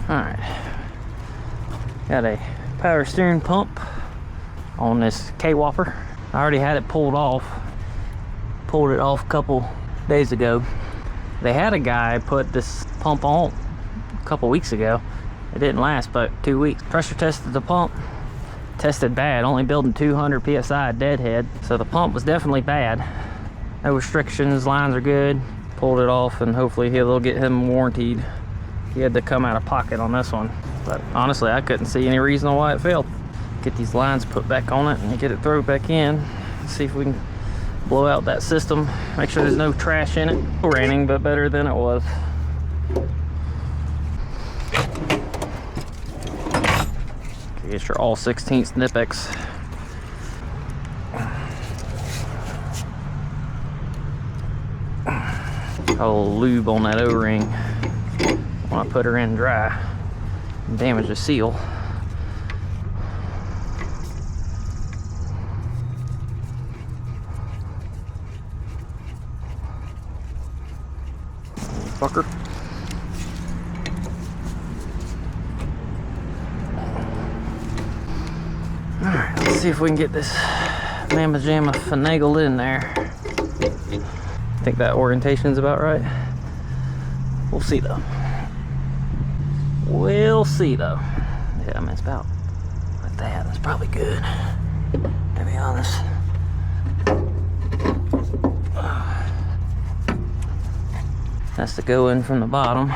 Alright. Got a power steering pump on this K-Whopper. I already had it pulled off. Pulled it off a couple days ago. They had a guy put this pump on a couple weeks ago. It didn't last but 2 weeks. Pressure tested the pump. Tested bad, only building 200 psi deadhead. So the pump was definitely bad. No restrictions, lines are good. Pulled it off and hopefully they'll get him warranted. He had to come out of pocket on this one. But honestly, I couldn't see any reason why it failed. Get these lines put back on it and get it thrown back in. See if we can blow out that system. Make sure there's no trash in it. Raining, but better than it was. Okay, it's your all 16th Nipex. A little lube on that O-ring when I put her in dry and damage the seal. Fucker. Alright, let's see if we can get this mamma jamma finagled in there. I think that orientation's about right. We'll see though. We'll see though. Yeah, I mean it's about like that. That's probably good, to be honest. That's the go in from the bottom.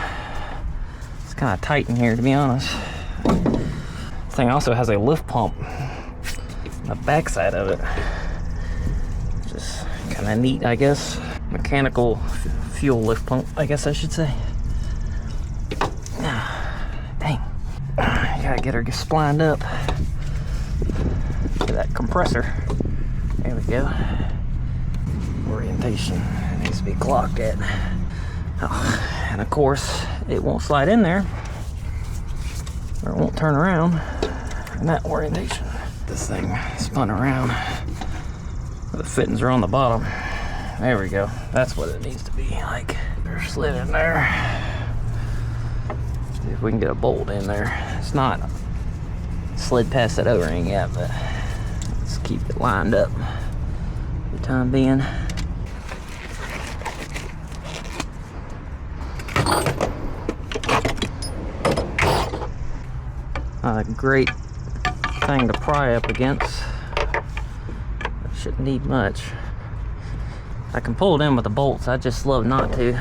It's kind of tight in here, to be honest. This thing also has a lift pump on the back side of it. Just kind of neat, I guess. Mechanical fuel lift pump, I guess I should say. Dang. You gotta get her splined up. Get that compressor. There we go. Orientation needs to be clocked at. Oh, and of course, it won't slide in there, or it won't turn around in that orientation. This thing spun around. The fittings are on the bottom. There we go. That's what it needs to be like. They're slid in there. See if we can get a bolt in there. It's not slid past that O-ring yet, but let's keep it lined up for the time being. Not a great thing to pry up against. Shouldn't need much. I can pull it in with the bolts, I just love not to.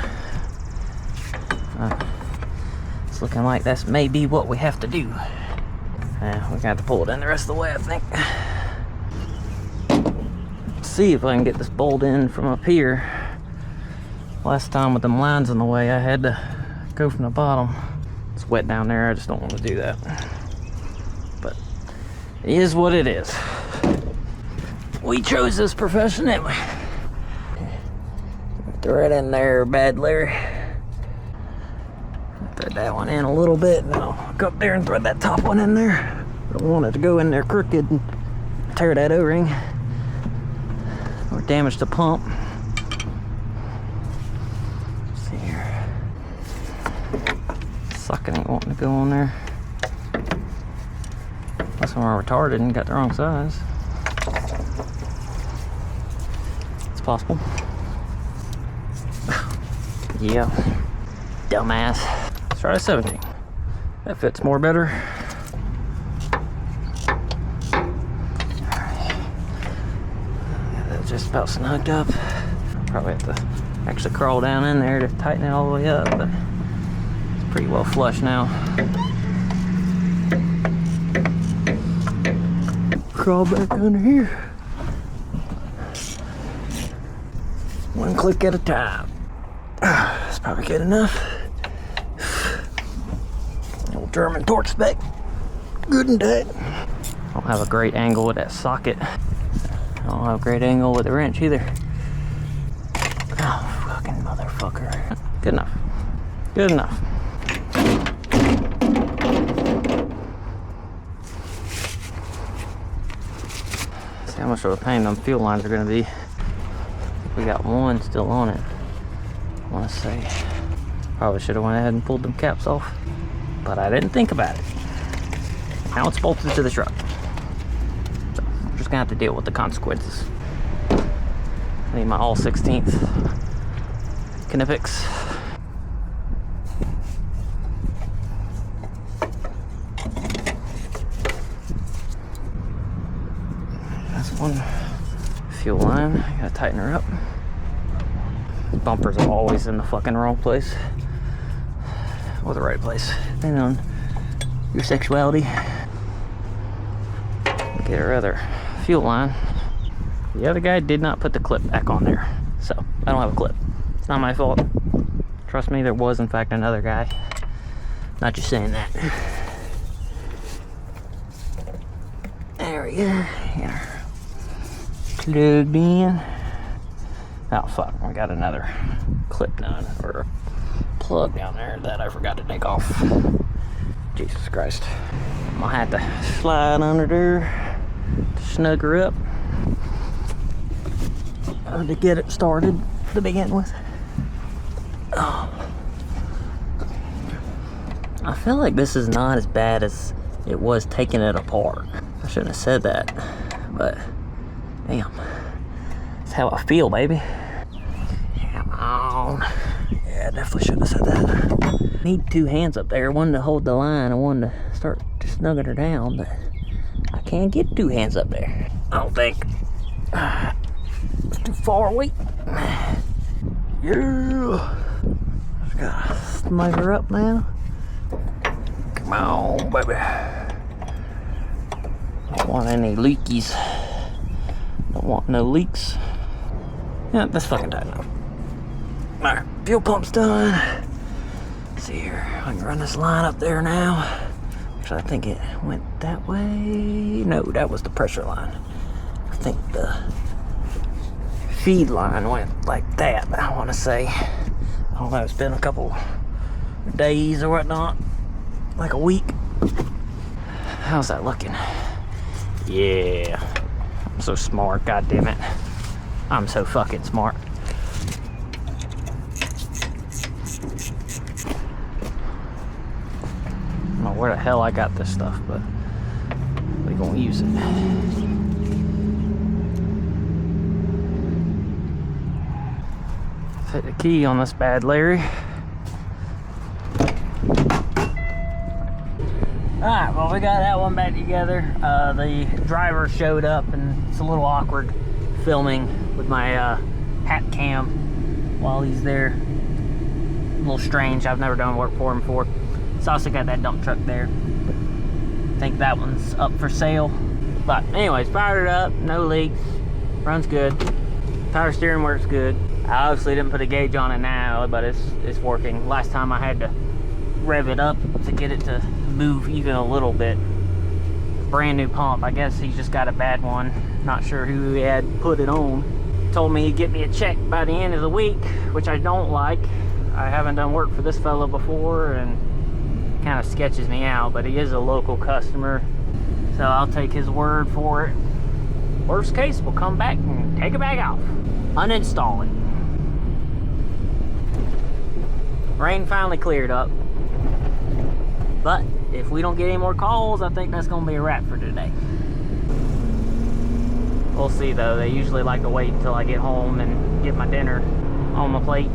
It's looking like that's maybe what we have to do. We got to pull it in the rest of the way, I think. Let's see if I can get this bolt in from up here. Last time with them lines in the way, I had to go from the bottom. It's wet down there, I just don't want to do that. But it is what it is. We chose this profession, didn't we? Throw it in there, bad Larry. Thread that one in a little bit, and I'll go up there and thread that top one in there. Don't want it to go in there crooked and tear that O-ring or damage the pump. Let's see here. Socket ain't wanting to go on there. Unless I'm retarded and got the wrong size. It's possible. Yeah, dumbass. Let's try a 17. That fits more better. That's just about snugged up. Probably have to actually crawl down in there to tighten it all the way up, but it's pretty well flush now. Crawl back under here. One click at a time. That's probably good enough. Old German torque spec. Good and tight. I don't have a great angle with that socket. I don't have a great angle with the wrench either. Oh, fucking motherfucker. Good enough. Good enough. See how much of a pain them fuel lines are going to be. We got one still on it. I want to say probably should have went ahead and pulled them caps off. but I didn't think about it. Now it's bolted to the truck. So I'm just gonna have to deal with the consequences. I need my all 16th Knipex. That's one fuel line. I gotta tighten her up. Bumpers are always in the fucking wrong place. Or the right place, depending on your sexuality. Get our other fuel line. The other guy did not put the clip back on there, so I don't have a clip. It's not my fault. Trust me, there was in fact another guy. Not just saying that. There we go. Here. Plugged in. Oh fuck, I got another clip done, or plug down there that I forgot to take off. Jesus Christ. I'm gonna have to slide under there to snug her up, or to get it started to begin with. Oh. I feel like this is not as bad as it was taking it apart. I shouldn't have said that, but damn, that's how I feel, baby. Come on. Yeah, I definitely shouldn't have said that. Need two hands up there, one to hold the line and one to start just snugging her down, but I can't get two hands up there. I don't think. It's too far away. Yeah. Just gotta snug her up now. Come on, baby. Don't want any leakies. Don't want no leaks. Yeah, that's fucking tight enough. Alright, fuel pump's done. Let's see here. I can run this line up there now. Actually, I think it went that way. No, that was the pressure line. I think the feed line went like that, I want to say. I don't know, it's been a couple days or whatnot. Like a week. How's that looking? Yeah. I'm so smart, god damn it. I'm so fucking smart. I don't know where the hell I got this stuff, but we're gonna use it. Fit the key on this bad Larry. Alright, well, we got that one back together. The driver showed up, and it's a little awkward filming with my hat cam while he's there. A little strange. I've never done work for him before. It's also got that dump truck there. I think that one's up for sale. But anyways, fired it up, no leaks, runs good. Power steering works good. I obviously didn't put a gauge on it now, but it's working. Last time I had to rev it up to get it to move even a little bit. Brand new pump. I guess he's just got a bad one. Not sure who he had put it on. Told me he'd get me a check by the end of the week, which I don't like. I haven't done work for this fella before, and kind of sketches me out, but he is a local customer, so I'll take his word for it. Worst case, we'll come back and take it back off, uninstall it. Rain finally cleared up, but if we don't get any more calls, I think that's gonna be a wrap for today. We'll see though. They usually like to wait until I get home and get my dinner on my plate.